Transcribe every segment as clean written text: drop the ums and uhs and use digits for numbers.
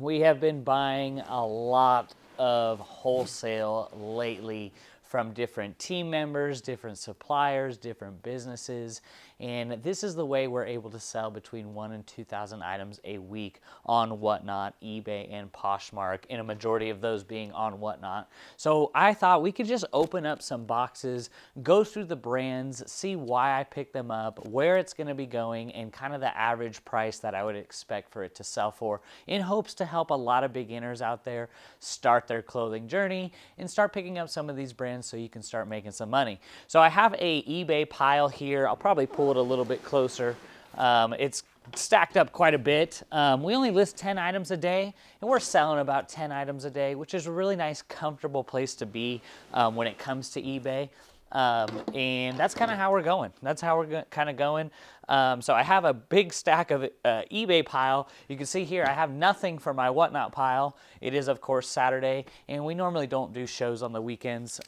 We have been buying a lot of wholesale lately from different team members, different suppliers, different businesses, and this is the way we're able to sell between 1,000 and 2,000 items a week on Whatnot, eBay, and Poshmark, and a majority of those being on Whatnot. So I thought we could just open up some boxes, go through the brands, see why I picked them up, where it's going to be going, and kind of the average price that I would expect for it to sell for, in hopes to help a lot of beginners out there start their clothing journey and start picking up some of these brands so you can start making some money. So I have a eBay pile here. I'll probably pull it a little bit closer. It's stacked up quite a bit. We only list 10 items a day, and we're selling about 10 items a day, which is a really nice, comfortable place to be when it comes to eBay. And that's kind of how we're going. That's how we're kind of going. So I have a big stack of eBay pile. You can see here I have nothing for my Whatnot pile. It is, of course, Saturday, and we normally don't do shows on the weekends.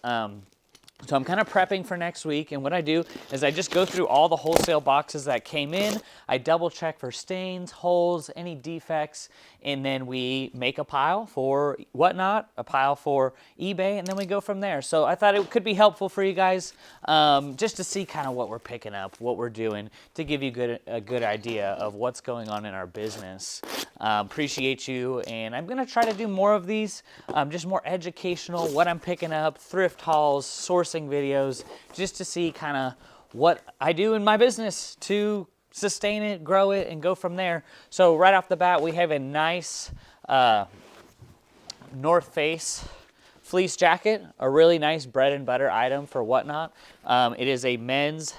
So I'm kind of prepping for next week, and what I do is I just go through all the wholesale boxes that came in. I double check for stains, holes, any defects, and then we make a pile for Whatnot, a pile for eBay, and then we go from there. So I thought it could be helpful for you guys just to see kind of what we're picking up, what we're doing, to give you a good idea of what's going on in our business. Appreciate you, and I'm going to try to do more of these, just more educational, what I'm picking up, thrift hauls, sourcing videos, just to see kind of what I do in my business to sustain it, grow it, and go from there. So right off the bat, we have a nice North Face fleece jacket, a really nice bread and butter item for Whatnot. It is a men's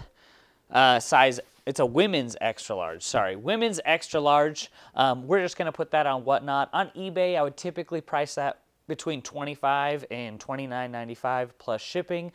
size. It's a women's extra large, sorry, women's extra large. We're just gonna put that on Whatnot. On eBay, I would typically price that between $25 and $29.95 plus shipping.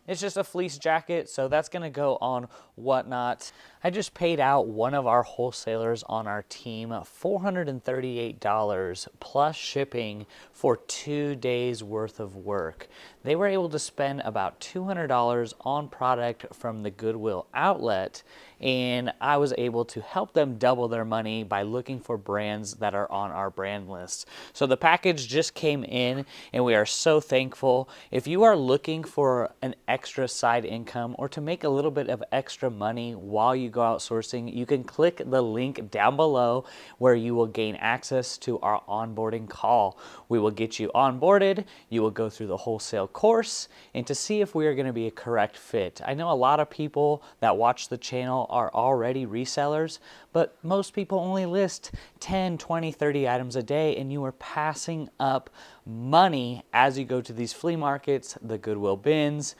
It's just a fleece jacket, so that's gonna go on Whatnot. I just paid out one of our wholesalers on our team $438 plus shipping for 2 days worth of work. They were able to spend about $200 on product from the Goodwill outlet, and I was able to help them double their money by looking for brands that are on our brand list. So the package just came in, and we are so thankful. If you are looking for an extra side income or to make a little bit of extra money while you go out sourcing, you can click the link down below where you will gain access to our onboarding call. We will get you onboarded, you will go through the wholesale course, and to see if we are going to be a correct fit. I know a lot of people that watch the channel are already resellers, but most people only list 10, 20, 30 items a day, and you are passing up money as you go to these flea markets, the Goodwill bins,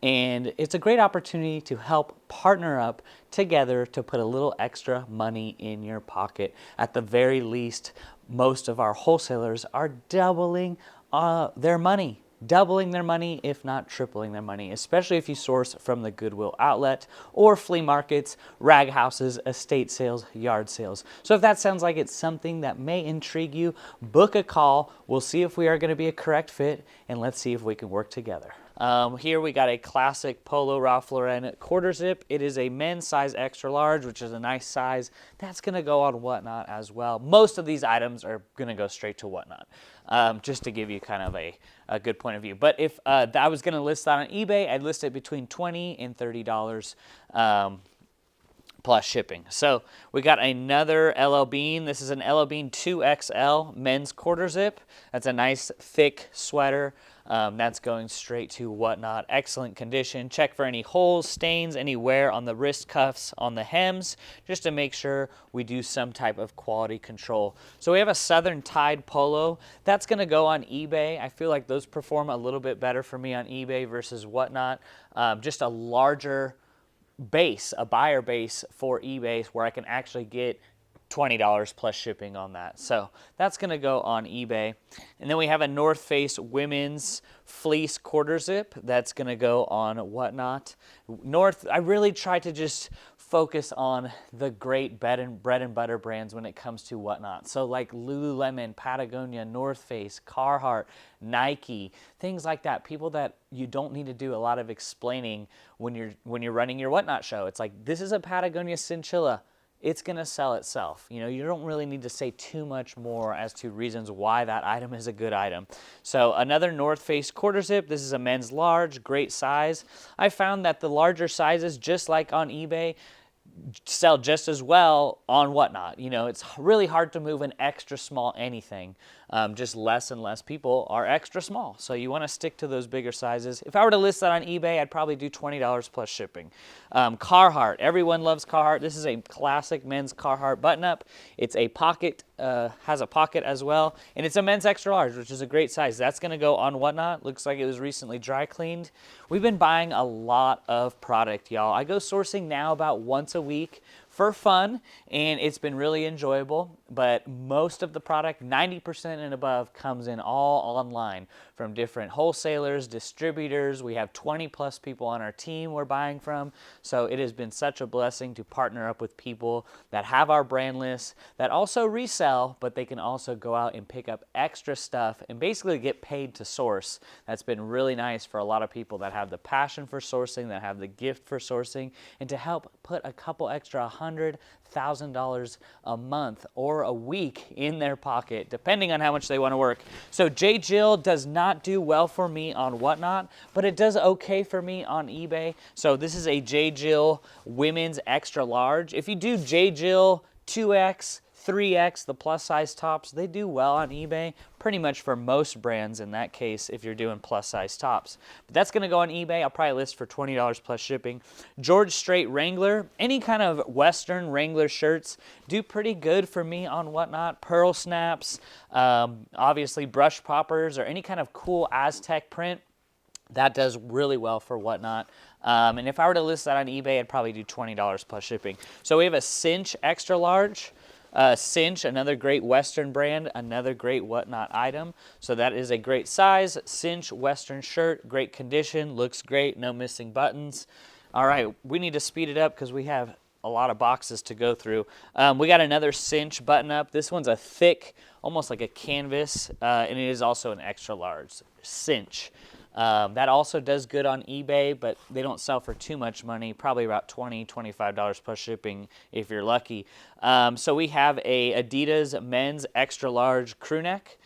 and it's a great opportunity to help partner up together to put a little extra money in your pocket. At the very least, most of our wholesalers are doubling their money, if not tripling their money, especially if you source from the Goodwill outlet or flea markets, rag houses, estate sales, yard sales. So if that sounds like it's something that may intrigue you, book a call. We'll see if we are going to be a correct fit, and let's see if we can work together. Here we got a classic Polo Ralph Lauren quarter zip. It is a men's size extra large, which is a nice size. That's going to go on Whatnot as well. Most of these items are going to go straight to Whatnot, just to give you kind of a good point of view. But if I was going to list that on eBay, I'd list it between $20 and $30 plus shipping. So we got another LL Bean. This is an LL Bean 2XL men's quarter zip. That's a nice thick sweater. That's going straight to Whatnot. Excellent condition. Check for any holes, stains, any wear on the wrist cuffs, on the hems, just to make sure we do some type of quality control. So we have a Southern Tide polo. That's going to go on eBay. I feel like those perform a little bit better for me on eBay versus Whatnot. Just a larger base, a buyer base for eBay where I can actually get $20 plus shipping on that. So that's going to go on eBay. And then we have a North Face women's fleece quarter zip. That's going to go on Whatnot. I really try to just focus on the great bread and butter brands when it comes to Whatnot. So like Lululemon, Patagonia, North Face, Carhartt, Nike, things like that. People that you don't need to do a lot of explaining when you're running your Whatnot show. It's like, this is a Patagonia cinchilla. it's going to sell itself. You know, you don't really need to say too much more as to reasons why that item is a good item. So another North Face quarter zip. This is a men's large, great size. I found that the larger sizes, just like on eBay, sell just as well on Whatnot. You know, it's really hard to move an extra small anything. Just less and less people are extra small. So you want to stick to those bigger sizes. If I were to list that on eBay, I'd probably do $20 plus shipping. Carhartt. Everyone loves Carhartt. This is a classic men's Carhartt button-up. It's a pocket, has a pocket as well. And it's a men's extra large, which is a great size. That's going to go on Whatnot. Looks like it was recently dry cleaned. We've been buying a lot of product, y'all. I go sourcing now about once a week for fun, and it's been really enjoyable. But most of the product, 90% and above, comes in all online from different wholesalers, distributors. We have 20 plus people on our team we're buying from. So it has been such a blessing to partner up with people that have our brand list, that also resell, but they can also go out and pick up extra stuff and basically get paid to source. That's been really nice for a lot of people that have the passion for sourcing, that have the gift for sourcing, and to help put a couple extra $100,000 a month or a week in their pocket, depending on how much they want to work. So J. Jill does not do well for me on Whatnot, but it does okay for me on eBay. So this is a J. Jill women's extra large. If you do J. Jill 2X, 3X, the plus size tops, they do well on eBay, pretty much for most brands in that case if you're doing plus size tops. But that's going to go on eBay. I'll probably list for $20 plus shipping. George Strait Wrangler, any kind of Western Wrangler shirts do pretty good for me on Whatnot. Pearl snaps, obviously brush poppers, or any kind of cool Aztec print. That does really well for Whatnot. And if I were to list that on eBay, I'd probably do $20 plus shipping. So we have a Cinch extra large. Cinch, another great Western brand, another great Whatnot item. So that is a great size. Cinch Western shirt, great condition, looks great, no missing buttons. All right, we need to speed it up because we have a lot of boxes to go through. We got another Cinch button up. This one's a thick, almost like a canvas, and it is also an extra large. Cinch. That also does good on eBay, but they don't sell for too much money, probably about $20, $25 plus shipping if you're lucky. So we have a Adidas men's extra large crew neck.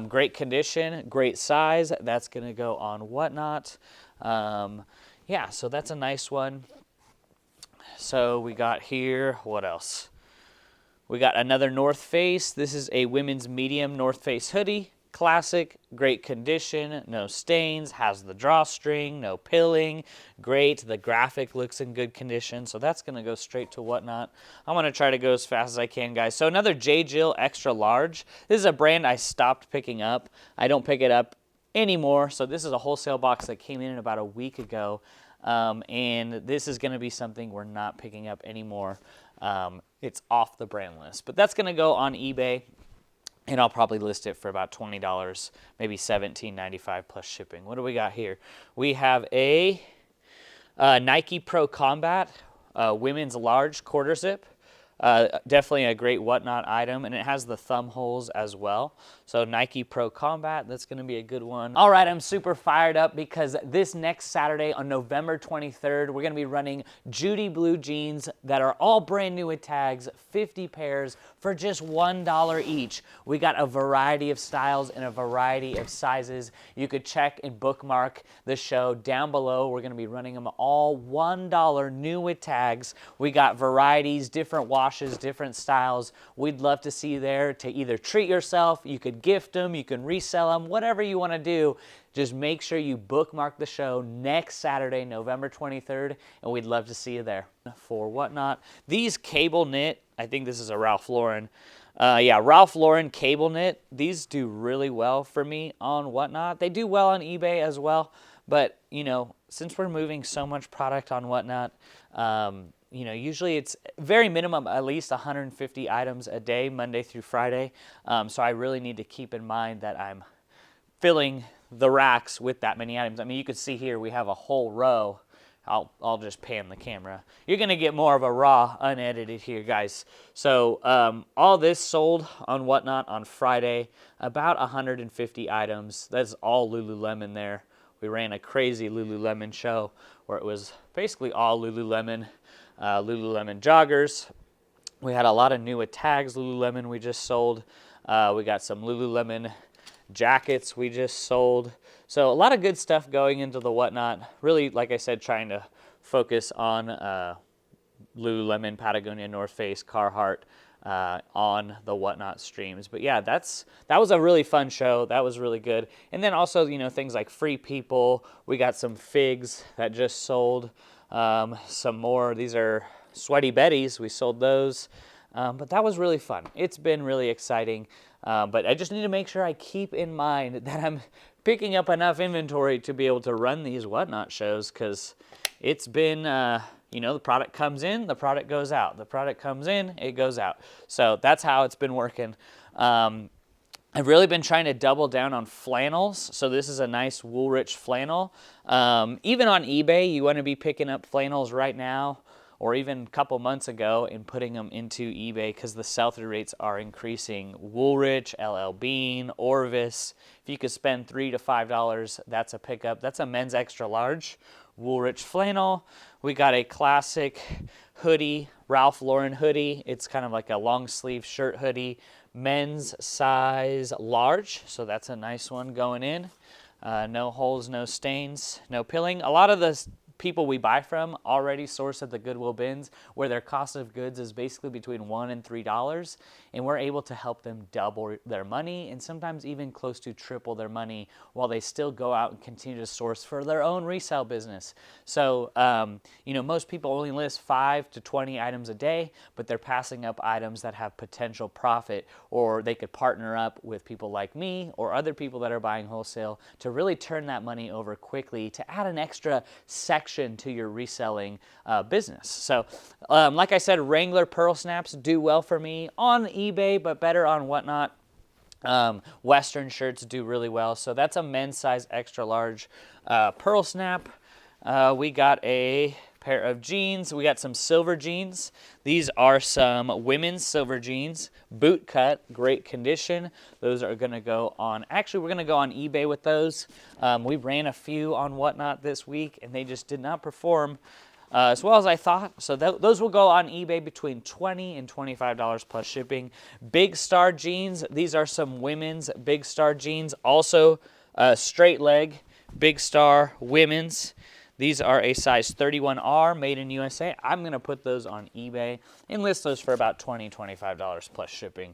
Great condition, great size. That's going to go on Whatnot. Yeah, so that's a nice one. So we got here, what else? We got another North Face. This is a women's medium North Face hoodie. Classic, great condition, no stains, has the drawstring, no pilling, great. The graphic looks in good condition, so that's going to go straight to Whatnot. I'm going to try to go as fast as I can, guys. So another J. Jill extra large. This is a brand I stopped picking up. I don't pick it up anymore, so this is a wholesale box that came in about a week ago, and this is going to be something we're not picking up anymore. It's off the brand list, but that's going to go on eBay. And I'll probably list it for about $20, maybe $17.95 plus shipping. What do we got here? We have a Nike Pro Combat women's large quarter zip. Definitely a great Whatnot item, and it has the thumb holes as well. So Nike Pro Combat, that's going to be a good one. All right, I'm super fired up because this next Saturday on November 23rd, we're going to be running Judy blue jeans that are all brand new with tags, 50 pairs for just $1 each. We got a variety of styles and a variety of sizes. You could check and bookmark the show down below. We're going to be running them all $1 new with tags. We got varieties, different washes, different styles. We'd love to see you there to either treat yourself, you could gift them, you can resell them, whatever you want to do. Just make sure you bookmark the show next Saturday, November 23rd, and we'd love to see you there. For Whatnot, these cable knit, I think this is a Ralph Lauren. Yeah, Ralph Lauren cable knit. These do really well for me on Whatnot. They do well on eBay as well, but, you know, since we're moving so much product on Whatnot, you know, usually it's very minimum, at least 150 items a day, Monday through Friday. So I really need to keep in mind that I'm filling the racks with that many items. I mean, you can see here we have a whole row. I'll just pan the camera. You're going to get more of a raw, unedited here, guys. So all this sold on Whatnot on Friday, about 150 items. That's all Lululemon there. We ran a crazy Lululemon show where it was basically all Lululemon. Lululemon joggers, We had a lot of new tags. Lululemon we just sold. We got some Lululemon jackets we just sold. So a lot of good stuff going into the Whatnot. Really, like I said, trying to focus on Lululemon, Patagonia, North Face, Carhartt on the Whatnot streams. But yeah, that was a really fun show. That was really good. And then also, things like Free People. We got some figs that just sold. Some more. These are Sweaty Betties. We sold those. But that was really fun. It's been really exciting. But I just need to make sure I keep in mind that I'm picking up enough inventory to be able to run these Whatnot shows, because it's been, the product comes in, the product goes out. The product comes in, it goes out. So that's how it's been working. I've really been trying to double down on flannels. So this is a nice wool-rich flannel. Even on eBay, you want to be picking up flannels right now, or even a couple months ago, and putting them into eBay, because the sell-through rates are increasing. Woolrich, LL Bean, Orvis. If you could spend $3 to $5, that's a pickup. That's a men's extra large Woolrich flannel. We got a classic hoodie, Ralph Lauren hoodie. It's kind of like a long sleeve shirt hoodie, men's size large. So that's a nice one going in. No holes, no stains, no pilling. A lot of the people we buy from already source at the Goodwill bins, where their cost of goods is basically between $1 and $3, and we're able to help them double their money, and sometimes even close to triple their money, while they still go out and continue to source for their own resale business. So most people only list 5 to 20 items a day, but they're passing up items that have potential profit, or they could partner up with people like me or other people that are buying wholesale to really turn that money over quickly, to add an extra section to your reselling business. So like I said, Wrangler Pearl Snaps do well for me on eBay, but better on Whatnot. Western shirts do really well. So that's a men's size extra large Pearl Snap. We got a pair of jeans. We got some silver jeans. These are some women's silver jeans, boot cut, great condition. Those are going to go on, actually we're going to go on eBay with those. We ran a few on Whatnot this week, and they just did not perform as well as I thought. So those will go on eBay between $20 and $25 plus shipping. Big Star jeans. These are some women's Big Star jeans. Also straight leg Big Star women's. These are a size 31R, made in USA. I'm going to put those on eBay and list those for about $20, $25 plus shipping.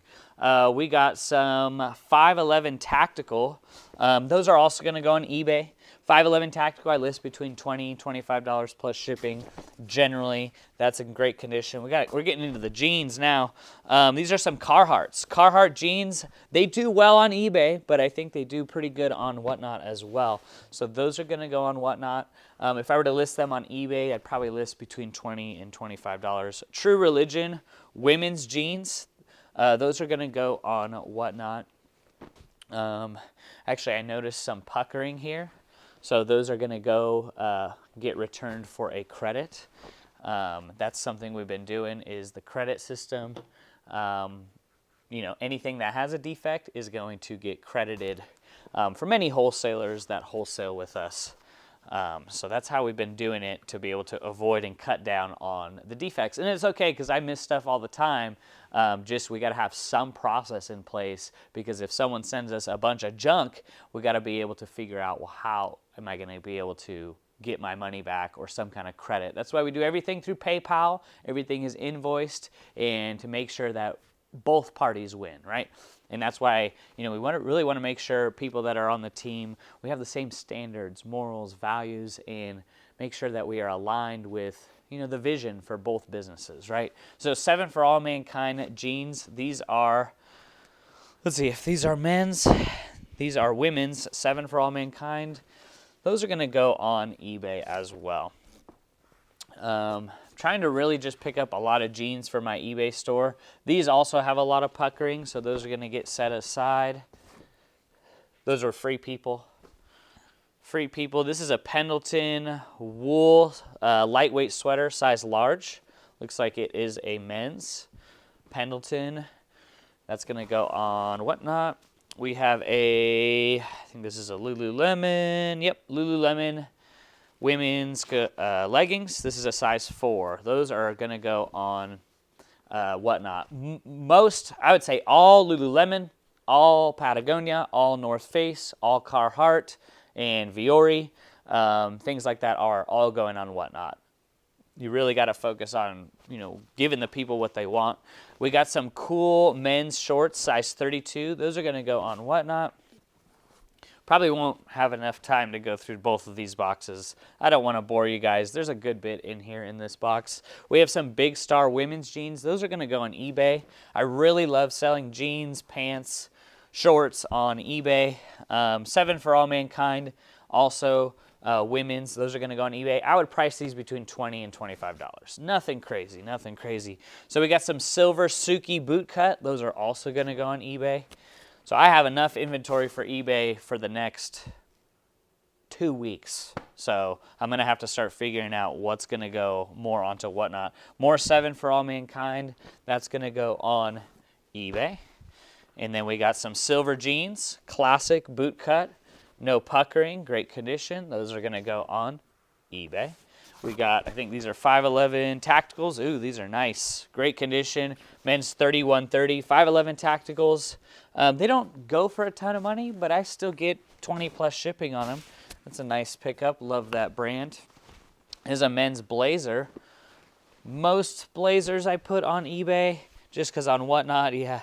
We got some 511 Tactical. Those are also going to go on eBay. 511 Tactical, I list between $20, $25 plus shipping. Generally, that's in great condition. We're getting into the jeans now. These are some Carhartts. Carhartt jeans, they do well on eBay, but I think they do pretty good on Whatnot as well. So those are going to go on Whatnot. If I were to list them on eBay, I'd probably list between $20 and $25. True Religion women's jeans, those are going to go on Whatnot. Actually, I noticed some puckering here. So those are going to go get returned for a credit. That's something we've been doing, is the credit system. Anything that has a defect is going to get credited for many wholesalers that wholesale with us. So that's how we've been doing it, to be able to avoid and cut down on the defects. And it's okay, because I miss stuff all the time. We got to have some process in place, because if someone sends us a bunch of junk, we got to be able to figure out, well, how am I going to be able to get my money back or some kind of credit? That's why we do everything through PayPal. Everything is invoiced, and to make sure that both parties win, right? And that's why, we really want to make sure people that are on the team, we have the same standards, morals, values, and make sure that we are aligned with, the vision for both businesses, right? So 7 for All Mankind jeans, these are, let's see, if these are men's, these are women's, 7 for All Mankind. Those are going to go on eBay as well. Trying to really just pick up a lot of jeans for my eBay store. These also have a lot of puckering, so those are going to get set aside. Those are Free People. Free People. This is a Pendleton wool lightweight sweater, size large. Looks like it is a men's Pendleton. That's going to go on Whatnot. We have I think this is a Lululemon. Yep, Lululemon women's leggings. This is a size 4. Those are going to go on Whatnot. Most, I would say all Lululemon, all Patagonia, all North Face, all Carhartt, and Viore, things like that are all going on Whatnot. You really got to focus on, giving the people what they want. We got some cool men's shorts, size 32. Those are going to go on Whatnot. Probably won't have enough time to go through both of these boxes. I don't want to bore you guys. There's a good bit in here in this box. We have some Big Star women's jeans. Those are going to go on eBay. I really love selling jeans, pants, shorts on eBay. 7 for All Mankind, also women's. Those are going to go on eBay. I would price these between $20 and $25. Nothing crazy, nothing crazy. So we got some silver Suki boot cut. Those are also going to go on eBay. So I have enough inventory for eBay for the next 2 weeks. So I'm going to have to start figuring out what's going to go more onto Whatnot. More 7 for All Mankind. That's going to go on eBay. And then we got some silver jeans, classic boot cut, no puckering, great condition. Those are going to go on eBay. We got, I think these are 511 tacticals. Ooh, these are nice. Great condition. Men's 3130, 511 tacticals. They don't go for a ton of money, but I still get 20 plus shipping on them. That's a nice pickup. Love that brand. Here's a men's blazer. Most blazers I put on eBay just because on Whatnot, yeah,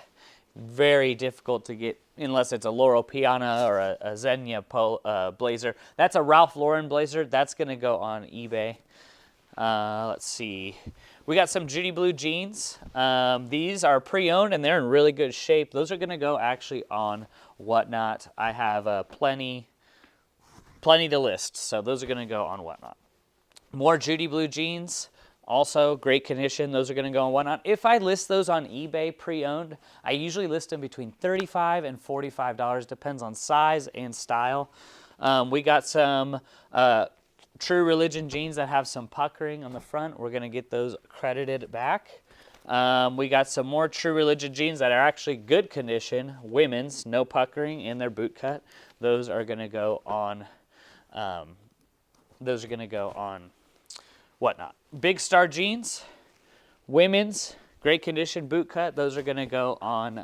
very difficult to get unless it's a Loro Piana or a Xenia blazer. That's a Ralph Lauren blazer. That's going to go on eBay. Let's see. We got some Judy Blue jeans. These are pre-owned and they're in really good shape. Those are going to go actually on Whatnot. I have plenty to list, so those are going to go on Whatnot. More Judy Blue jeans. Also, great condition. Those are going to go on Whatnot. If I list those on eBay pre-owned, I usually list them between $35 and $45. Depends on size and style. We got some True Religion jeans that have some puckering on the front. We're going to get those credited back. We got some more True Religion jeans that are actually good condition. Women's, no puckering, and they're boot cut. Those are going to go on. Whatnot. Big Star jeans, women's, great condition, boot cut. Those are going to go on.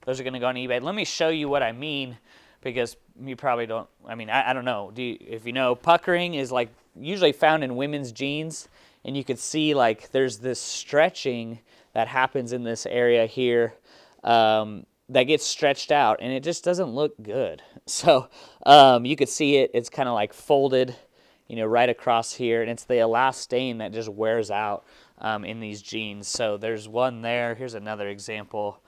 eBay. Let me show you what I mean, because you probably don't. I mean, I don't know. If you know, puckering is like usually found in women's jeans, and you could see like there's this stretching that happens in this area here that gets stretched out, and it just doesn't look good. So you could see it. It's kind of like folded, right across here, and it's the elastane that just wears out in these jeans. So there's one there. Here's another example.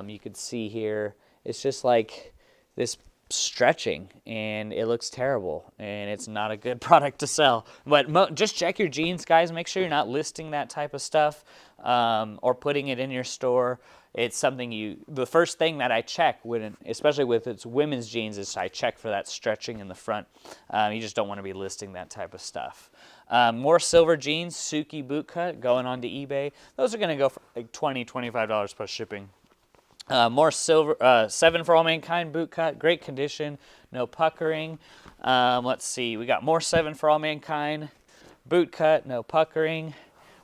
You could see here, it's just like this stretching, and it looks terrible, and it's not a good product to sell. But just check your jeans, guys. Make sure you're not listing that type of stuff or putting it in your store. It's something the first thing that I check, especially with its women's jeans, is I check for that stretching in the front. You just don't want to be listing that type of stuff. More silver jeans, Suki boot cut, going onto eBay. Those are going to go for like $20, $25 plus shipping. More silver, 7 for All Mankind boot cut, great condition, no puckering. Let's see, we got more 7 for All Mankind boot cut, no puckering.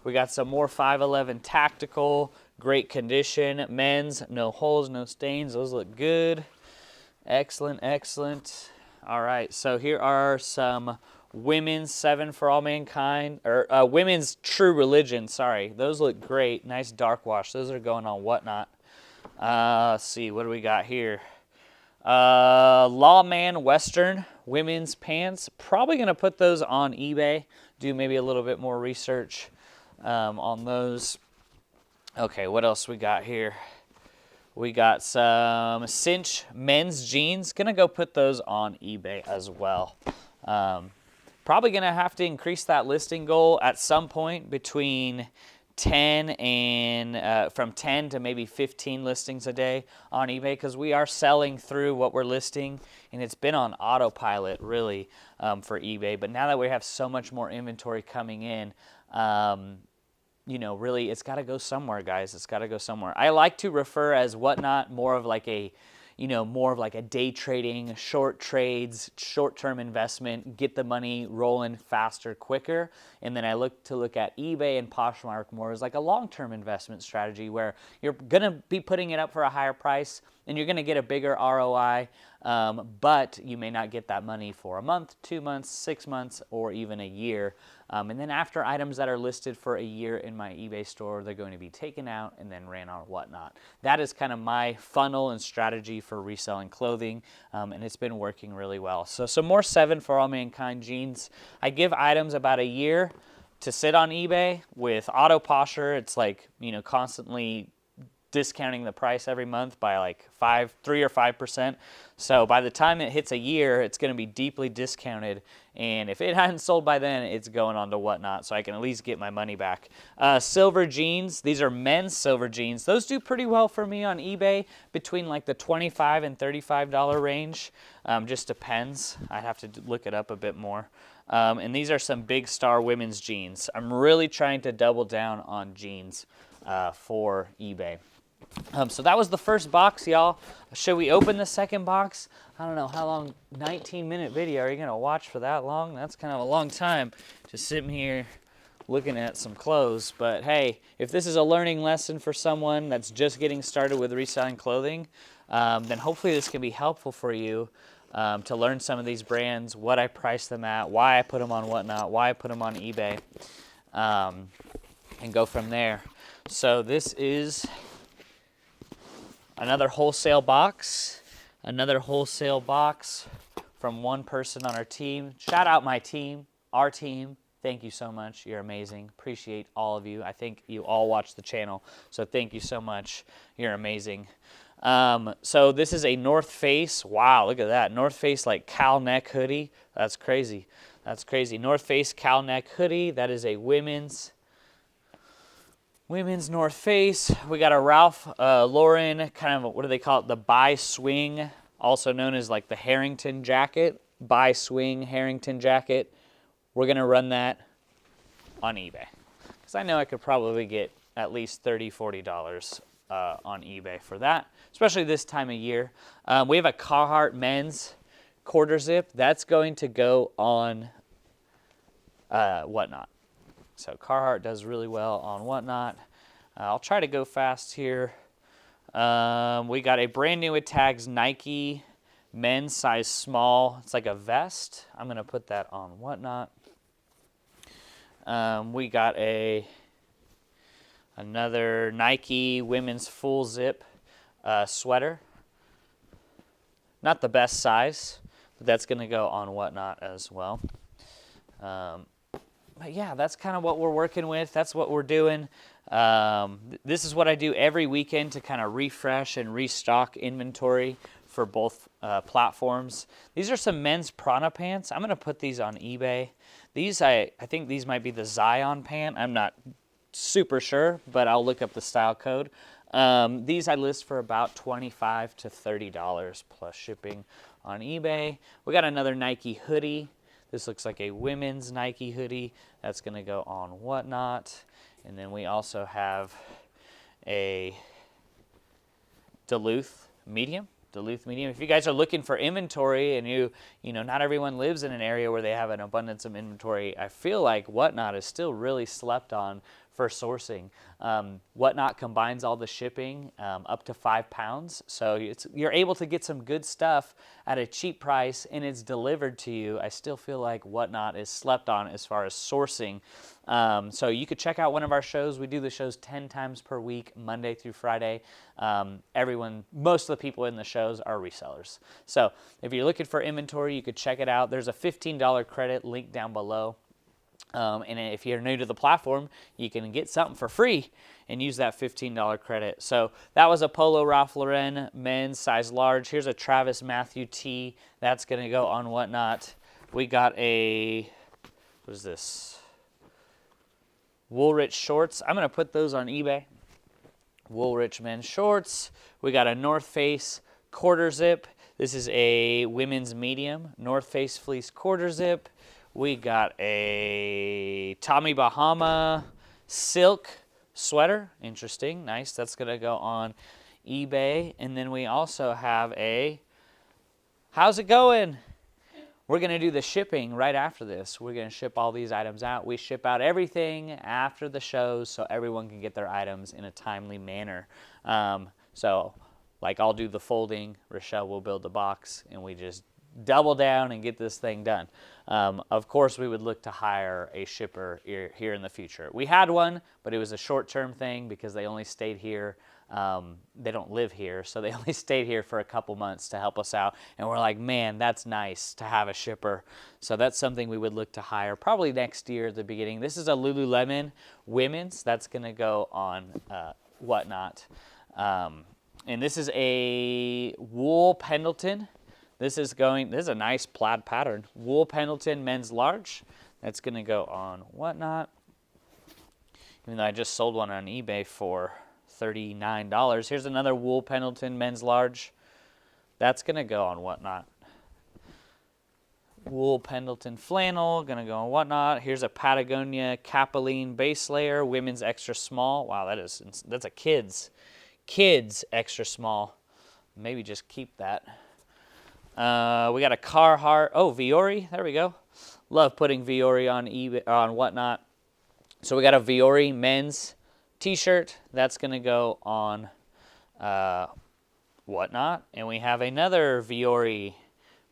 We got some more 511 tactical, great condition. Men's, no holes, no stains. Those look good. Excellent, excellent. All right, so here are some women's 7 for All Mankind, or women's True Religion, sorry. Those look great. Nice dark wash. Those are going on Whatnot. Let's see, what do we got here? Lawman Western women's pants. Probably going to put those on eBay. Do maybe a little bit more research on those. Okay, what else we got here? We got some cinch men's jeans. Gonna go put those on eBay as well. Probably gonna have to increase that listing goal at some point between 10 and from 10 to maybe 15 listings a day on eBay, because we are selling through what we're listing, and it's been on autopilot really for eBay. But now that we have so much more inventory coming in, really, it's got to go somewhere, guys. It's got to go somewhere. I like to refer as Whatnot more of like a, more of like a day trading, short trades, short-term investment, get the money rolling faster, quicker. And then I look at eBay and Poshmark more as like a long-term investment strategy where you're going to be putting it up for a higher price and you're going to get a bigger ROI, but you may not get that money for a month, 2 months, 6 months, or even a year. And then after items that are listed for a year in my eBay store, they're going to be taken out and then ran on whatnot. That is kind of my funnel and strategy for reselling clothing, and it's been working really well. So some more 7 for All Mankind jeans. I give items about a year to sit on eBay. With Auto Posher, it's like, constantly discounting the price every month by like 3 or 5%. So by the time it hits a year, it's going to be deeply discounted. And if it hadn't sold by then, it's going on to whatnot. So I can at least get my money back. Silver jeans. These are men's silver jeans. Those do pretty well for me on eBay, between like the $25 and $35 range. Just depends. I'd have to look it up a bit more. And these are some Big Star women's jeans. I'm really trying to double down on jeans for eBay. So that was the first box, y'all. Should we open the second box? I don't know how long, 19-minute video. Are you going to watch for that long? That's kind of a long time just sitting here looking at some clothes. But hey, if this is a learning lesson for someone that's just getting started with reselling clothing, then hopefully this can be helpful for you to learn some of these brands, what I price them at, why I put them on whatnot, why I put them on eBay, and go from there. So this is another wholesale box from one person on our team. Shout out my team, our team. Thank you so much. You're amazing. Appreciate all of you. I think you all watch the channel, so thank you so much. You're amazing. So this is a North Face. Wow, look at that. North Face like cowl neck hoodie. That's crazy. That's crazy. North Face cowl neck hoodie. That is a women's North Face. We got a Ralph Lauren, kind of, what do they call it? The Buy Swing, also known as like the Harrington jacket. Buy Swing Harrington jacket. We're going to run that on eBay, because I know I could probably get at least $30, $40 on eBay for that, especially this time of year. We have a Carhartt men's quarter zip. That's going to go on whatnot. So Carhartt does really well on whatnot. I'll try to go fast here. We got a brand new with tags Nike men's size small. It's like a vest. I'm going to put that on whatnot. We got another Nike women's full zip sweater. Not the best size, but that's going to go on whatnot as well. But yeah, that's kind of what we're working with. That's what we're doing. This is what I do every weekend to kind of refresh and restock inventory for both platforms. These are some men's Prana pants. I'm going to put these on eBay. These, I think these might be the Zion pant. I'm not super sure, but I'll look up the style code. These I list for about $25 to $30 plus shipping on eBay. We got another Nike hoodie. This looks like a women's Nike hoodie. That's going to go on whatnot. And then we also have a Duluth medium. If you guys are looking for inventory and you know, not everyone lives in an area where they have an abundance of inventory, I feel like whatnot is still really slept on for sourcing. Whatnot combines all the shipping up to 5 pounds. So you're able to get some good stuff at a cheap price and it's delivered to you. I still feel like whatnot is slept on as far as sourcing. So you could check out one of our shows. We do the shows 10 times per week, Monday through Friday. Most of the people in the shows are resellers. So if you're looking for inventory, you could check it out. There's a $15 credit link down below. And if you're new to the platform, you can get something for free and use that $15 credit. So that was a Polo Ralph Lauren men's size large. Here's a Travis Matthew tee. That's going to go on whatnot. We got what is this? Woolrich shorts. I'm going to put those on eBay. Woolrich men's shorts. We got a North Face quarter zip. This is a women's medium. North Face fleece quarter zip. We got a Tommy Bahama silk sweater. Interesting. Nice. That's going to go on eBay, and then we also have a, how's it going? We're going to do the shipping right after this. We're going to ship all these items out. We ship out everything after the shows so everyone can get their items in a timely manner. So like I'll do the folding, Rochelle will build the box, and we just double down and get this thing done. Of course, we would look to hire a shipper here in the future. We had one, but it was a short-term thing because they only stayed here. They don't live here, so they only stayed here for a couple months to help us out. And we're like, man, that's nice to have a shipper. So that's something we would look to hire probably next year at the beginning. This is a Lululemon women's. That's going to go on Whatnot. And this is a wool Pendleton. This is a nice plaid pattern. Wool Pendleton men's large. That's going to go on Whatnot. Even though I just sold one on eBay for $39. Here's another wool Pendleton men's large. That's going to go on Whatnot. Wool Pendleton flannel, going to go on Whatnot. Here's a Patagonia Capeline base layer, women's extra small. Wow, that's a kids extra small. Maybe just keep that. We got a Carhartt. Oh, Viore. There we go. Love putting Viore on eBay, on Whatnot. So we got a Viore men's t-shirt. That's going to go on Whatnot. And we have another Viore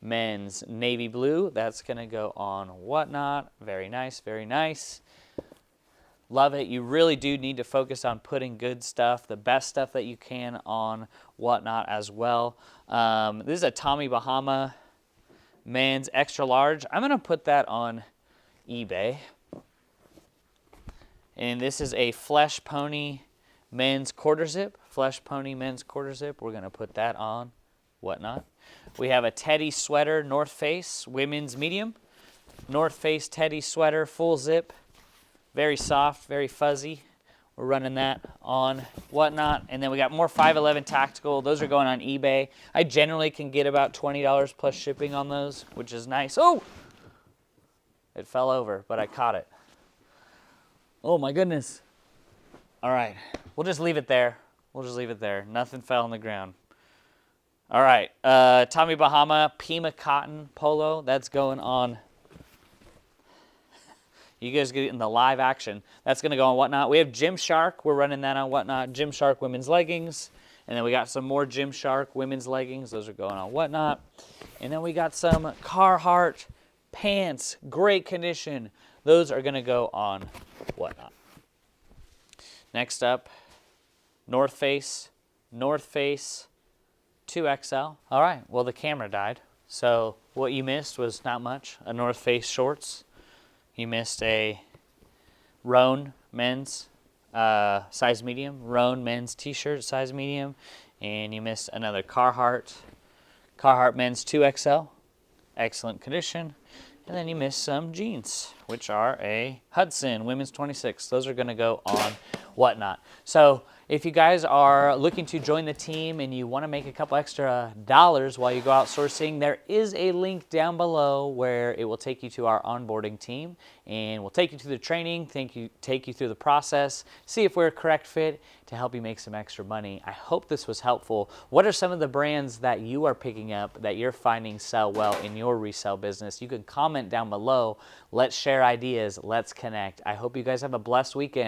men's navy blue. That's going to go on Whatnot. Very nice, very nice. Love it. You really do need to focus on putting good stuff, the best stuff that you can on Whatnot as well. This is a Tommy Bahama men's extra large. I'm going to put that on eBay. And this is a Flesh Pony men's quarter zip. Flesh Pony men's quarter zip. We're going to put that on Whatnot. We have a Teddy sweater, North Face, women's medium. North Face Teddy sweater, full zip. Very soft, very fuzzy. We're running that on Whatnot. And then we got more 511 tactical. Those are going on eBay. I generally can get about $20 plus shipping on those, which is nice. Oh! It fell over, but I caught it. Oh my goodness. All right, we'll just leave it there. Nothing fell on the ground. All right, Tommy Bahama Pima cotton polo. That's going on. You guys get in the live action. That's going to go on Whatnot. We have Gymshark. We're running that on Whatnot. Gymshark women's leggings. And then we got some more Gymshark women's leggings. Those are going on Whatnot. And then we got some Carhartt pants. Great condition. Those are going to go on Whatnot. Next up, North Face 2XL. All right, well, the camera died. So what you missed was not much. A North Face shorts. You missed a Roan men's size medium. Roan men's t-shirt size medium. And you missed another Carhartt men's 2XL. Excellent condition. And then you missed some jeans, which are a Hudson women's 26. Those are going to go on Whatnot. So if you guys are looking to join the team and you want to make a couple extra dollars while you go outsourcing, there is a link down below where it will take you to our onboarding team, and we'll take you through the training, take you through the process, see if we're a correct fit to help you make some extra money. I hope this was helpful. What are some of the brands that you are picking up that you're finding sell well in your resale business? You can comment down below. Let's share ideas. Let's connect. I hope you guys have a blessed weekend.